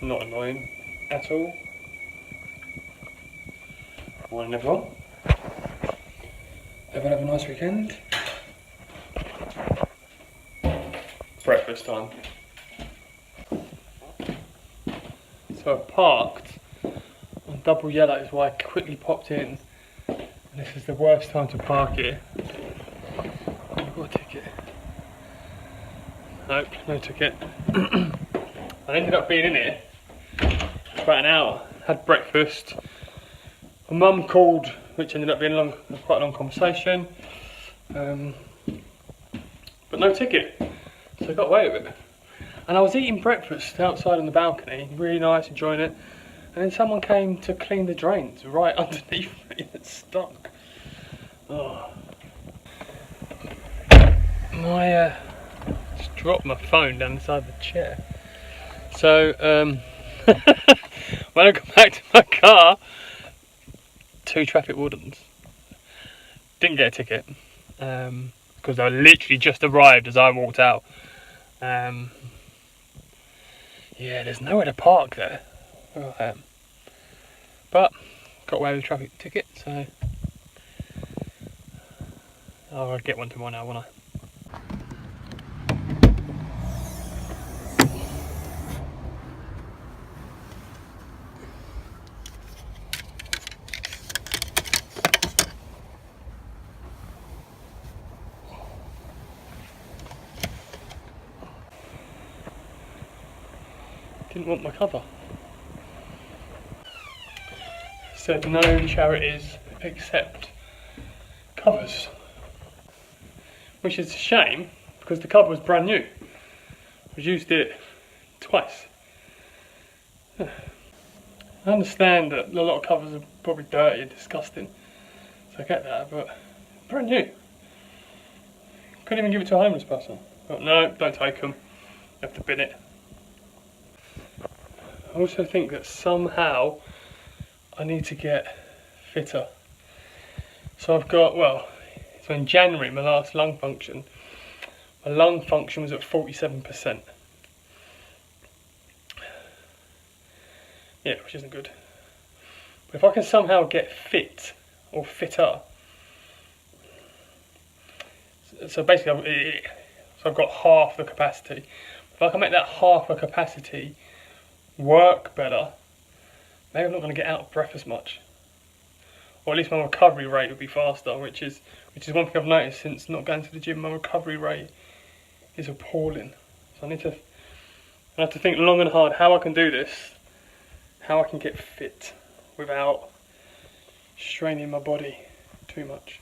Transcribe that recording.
not annoying at all. Morning everyone. Everyone have a nice weekend. Breakfast time. So I parked on double yellow, is why I quickly popped in. And this is the worst time to park here. I've got a ticket. Nope, no ticket. I ended up being in here for about an hour. Had breakfast. My mum called, which ended up being quite a long conversation. But no ticket. So I got away with it. And I was eating breakfast outside on the balcony, really nice, enjoying it. And then someone came to clean the drains right underneath me. It's stuck. Oh. Just dropped my phone down inside the chair. So when I got back to my car, 2 traffic wardens. Didn't get a ticket because they literally just arrived as I walked out. Yeah, there's nowhere to park there. But got away with the traffic ticket, so I'll get one tomorrow now, won't I? Didn't want my cover. Said no charities accept covers, which is a shame because the cover was brand new. I've used it twice. I understand that a lot of covers are probably dirty and disgusting, so I get that, but brand new. Couldn't even give it to a homeless person. But no, don't take them. You have to bin it. I also think that somehow I need to get fitter. So I've got, so in January, my last lung function, my lung function was at 47%. Yeah, which isn't good. But if I can somehow get fit or fitter, so basically I've got half the capacity. If I can make that half the capacity work better, maybe I'm not going to get out of breath as much, or at least my recovery rate would be faster, which is one thing I've noticed since not going to the gym. My recovery rate is appalling. So I have to think long and hard how I can do this, how I can get fit without straining my body too much.